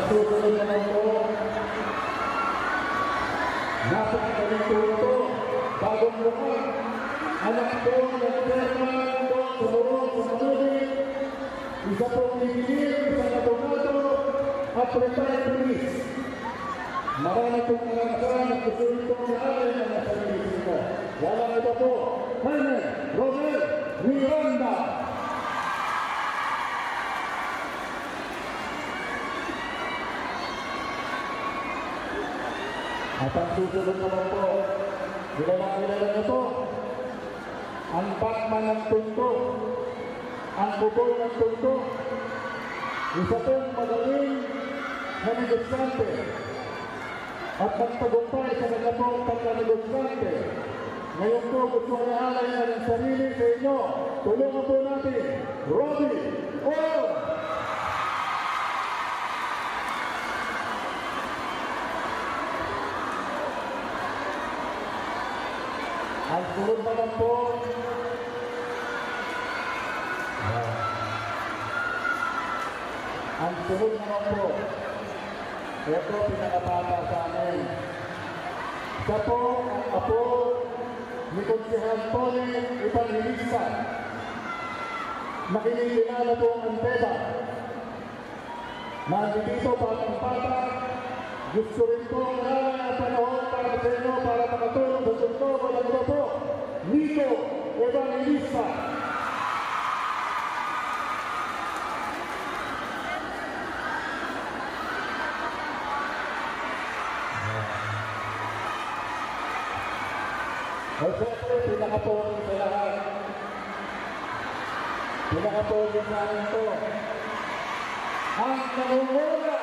susunod naman po, napakagaling po ito, bagong mukha, anak po ng chairman po, sumurong sa Manulit, isa pong higilin, isang abogado, at retired police. Marami pong karanasan at gusto pong naalay ng nasa Mexico. Walang iba po, Jaime Romel Miranda. At ang susunod naman po, kilala na po, ang Batman ng Tondo, ang Bubol ng Tondo, isa pong magaling na negosyante at nagtagumpay sa kanyang pagka-negosyante. Ngayon po gusto ko naalay na ng sarili sa inyo. Tulungan po natin, Robbie Oro! Ang sunod naman po, ito pinakabata sa amin. Siya po ang apo ni Konsehal Tony Evangelista. Nakinikilala po ang Anteba. Nandito batang-bata, gusto rin po ang panahon para sa inyo para makatulong sa sundo. Walang iba po, Nico Evangelista. O siyempre, pinakapoging sa lahat. Pinakapoging sa akin ito. Ang nangunguna.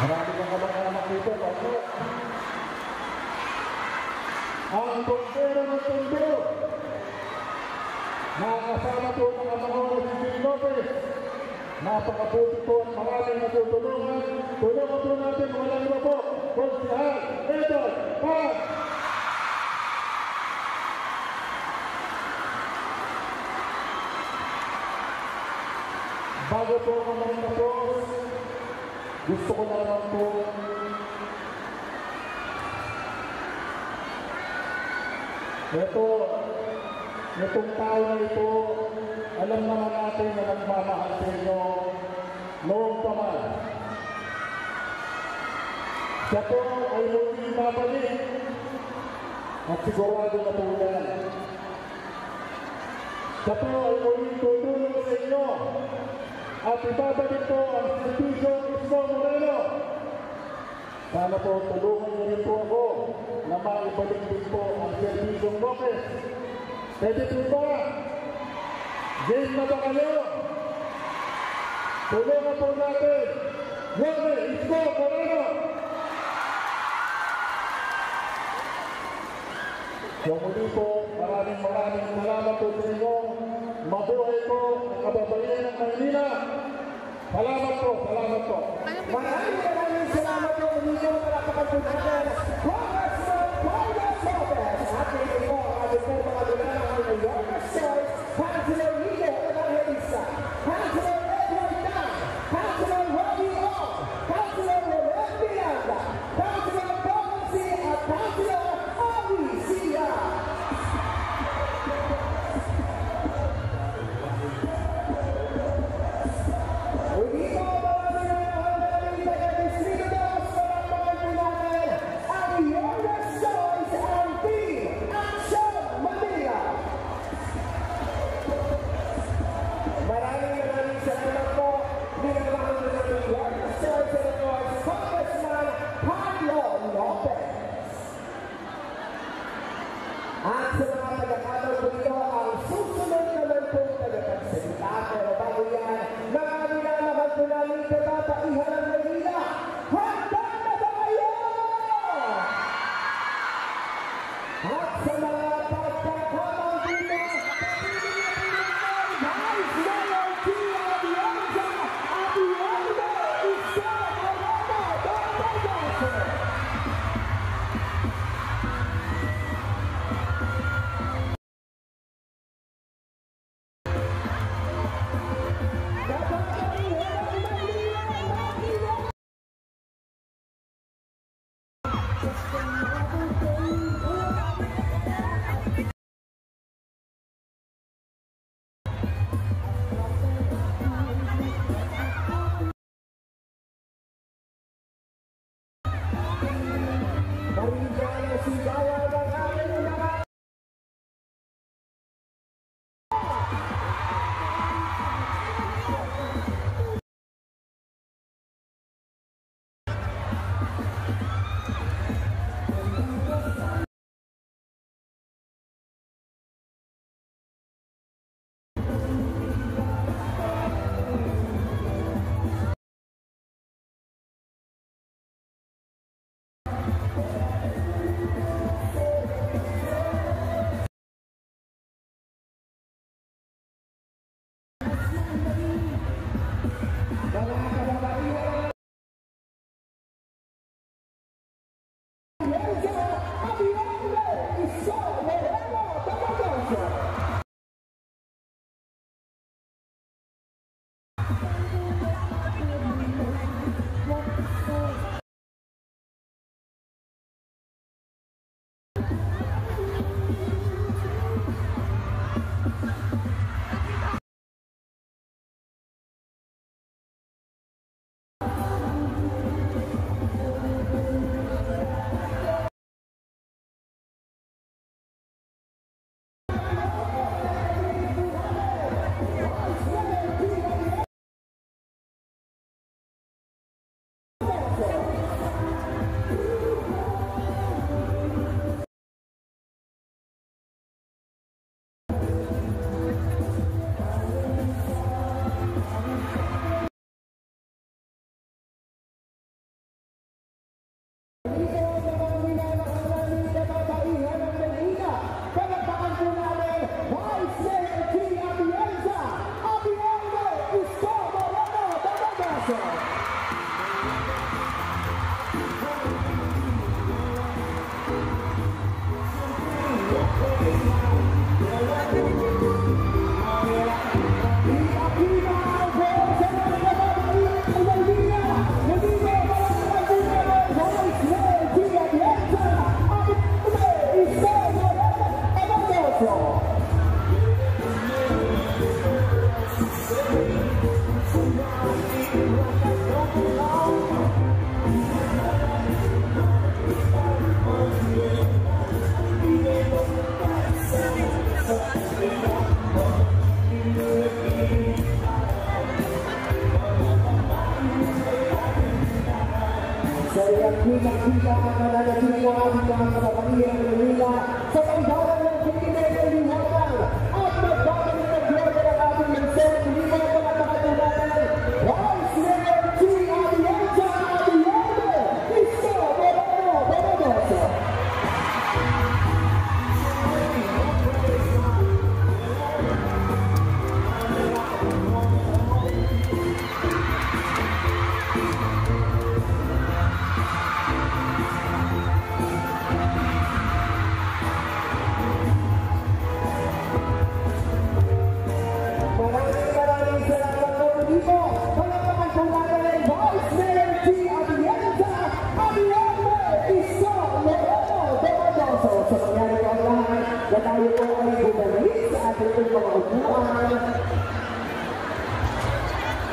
Marami kang kamag-anak dito, Paso. Ang Tondero ng Tondo. Nakakasama po ng amang si Bill Lopez. Napakabuti po at maraming natutulungan. Tulungan po natin walang iba po. Konsehal Edward Paz. Bago po ako magtapos, gusto ko na naman po itong tao na ito, alam naman natin na nagmamahal sa inyo noong paman. Siya po ay muling babalik at sigurado na po yan. Siya po ay muling tutulong sa inyo at ibabalik po ang servisyo Isko Moreno. Sana po tulungan niyo rin po ako na maibalik din po ang servisyo Lopez. Pwede po ba? Game na ba kayo? Tulungan po natin. Jorge Isko Moreno. So muli po, maraming salamat po sa inyo. Mabuhay po ang kababayan ng Maynila. Salamat po, salamat po. Maraming salamat po ninyo para kapagpuntahan. Congressman Paulo Lopez. At ito po ang ating mga lugar ng York Choice. Councilor Nico Evangelista. Councilor Edward Tan. Councilor Robbie Ong. Councilor Romel Miranda. Councilor Bonsi at Councilor Awi Sia. At sa mga tagakanaw po ito, ang susunod naman po tagapagsalita. Pero bago yan, nakamilamahal po namin kapapaihan ng Manila. Handa na ba kayo? At sa mga pagkakamang dito, Vice Mayor Tia Bianca at Iolda Isko Moreno, Dr. Johnson. kitang-kita ang nananatili ang ating mga kapatid ng Manila sa pagdalan ng Pilipinas ng liwanag at magbabalik ng glory ng ating lungsod. Hindi mo na pagkakatulanan Vice Mayor G. Atienza Atienza Isko Moreno Bonodoso. Maraming salamat po dito. Palakpakan po natin Vice Mayor G. Atienza Atienza Isko Moreno Bonodoso. Sa mangyari ko ang lahat na tayo po ay bumalik sa ating mga upuan.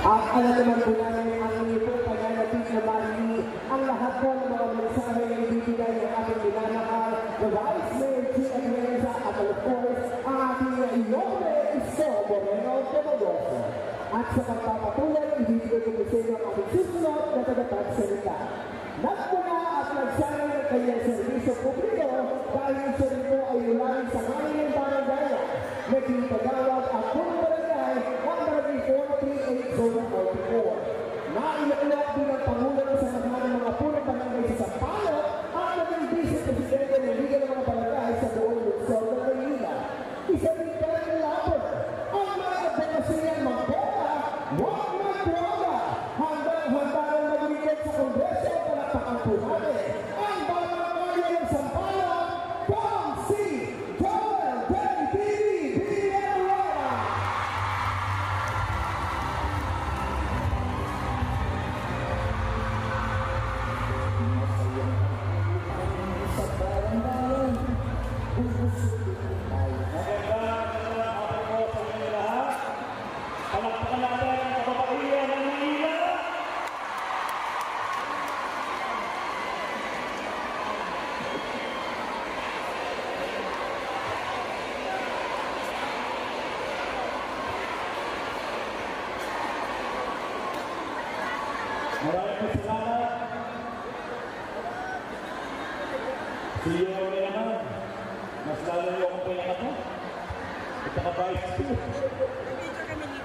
At alam naman po namin ang inyo po pag-alapit na mali ang lahat po ng mga mensahe na ibibigay ng ating minamahal na Vice Mayor G. Atienza at of course ang ating Ione Isko Moreno Bonodoso. At sa pagpapatuloy, ibibigay ko po sa inyo ang ating susunod na tagapagsalita. Nagmula at nagsayang ng kanyang serbisyo publiko dahil siya rin po ay ulanin sa hangin ng barangay. Naging tagawag at punong barangay ang barangay 438-044. Nailaklak din ang Pangulo sa mga ng mga punong barangay sa Sampaloc at naging vice-presidente ng Liga ng mga barangay sa buong lungsod ng Maynila. Isa rin pa rin lapot ang mga advokasya magbola, huwag magbola, hanggang handaang maglilit sa Kongreso para pakampunanin ang barangay ng Sampaloc, Tom C. Joel J.D. Villanueva. Sa barangay, Magandang hapon po sa inyo lahat. Palakpakan natin ang kababaihan ng Manila. Maraming salamat. CEO na naman. Mas lalo niyo akong pinakato. Ito ka ba ito?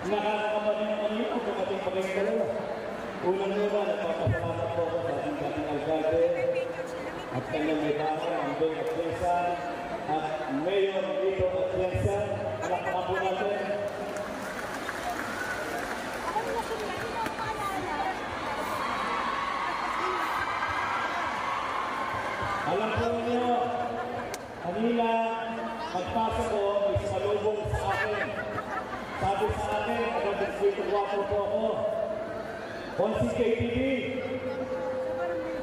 Nakakamanin naman yun kung dumating pa kayong dalawa. Unang-una, nagpapasalamat po ako sa ating alkalde at kanyang may bahay, ang Doy Atienza at Mayor Lito Atienza. Palakpakan po natin. Alam po ninyo, kanina, pagpasok ko, may sumalubong sa akin. Sabi sa akin, agad-agad po ako. Konsi KTV,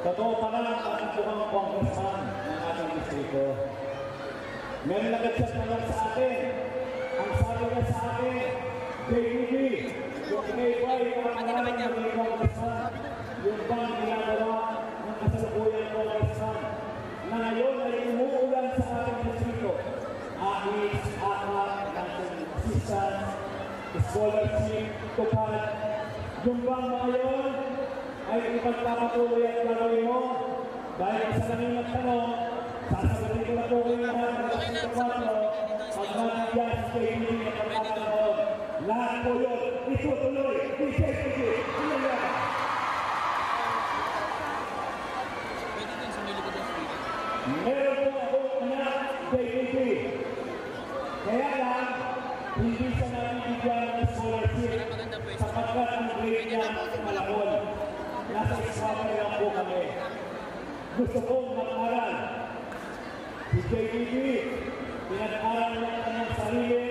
totoo pa na ang ituhang congressman ng ating distrito. Meron nag-chat naman sa akin. Ang sabi niya sa akin, KTV, yung pinay-buhay ng mga maraming ng congressman, yung bang ginagawa ng kasalukuyang congressman, na ngayon ay umuulan sa ating distrito. Ahis, akat, national assistance, scholarship, tupad. Yung bang mga yun ay ipagpapatuloy at gagawin mo dahil isa lang yung nagtanong, sasagutin ko na po kayo naman ng 24 pag nangyayari sa KTV na pagkakataon. Lahat po yun, itutuloy, KTV, ano yan? Meron po akong anak, JPP. Kaya lang, hindi siya nabibigyan ng scholarship sapagkat ang grade niya malakon. Nasa isama lang po kami. Gusto kong mag-aral. Si JPP, pinag-aral niya ang kanyang sarili,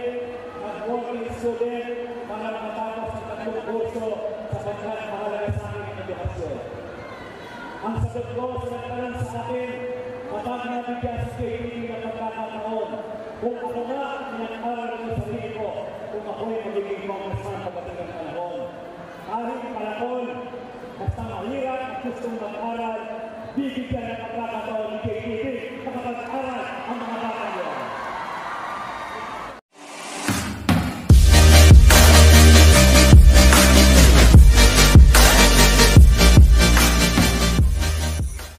mag-working student, para matapos ang tatlong kurso sapagkat mahalaga sa akin ang edukasyon. Ang sagot ko sa nagtanong sa akin, kapag nabigyan sa KTV na pagkakataon, kung ako nga pinag-aral ng sarili ko, kung ako'y magiging congressman pagdating ng panahon. Kahit palakon, basta mahirap at gustong mag-aral, bibigyan ng pagkakataon ng KTV na kapag-aral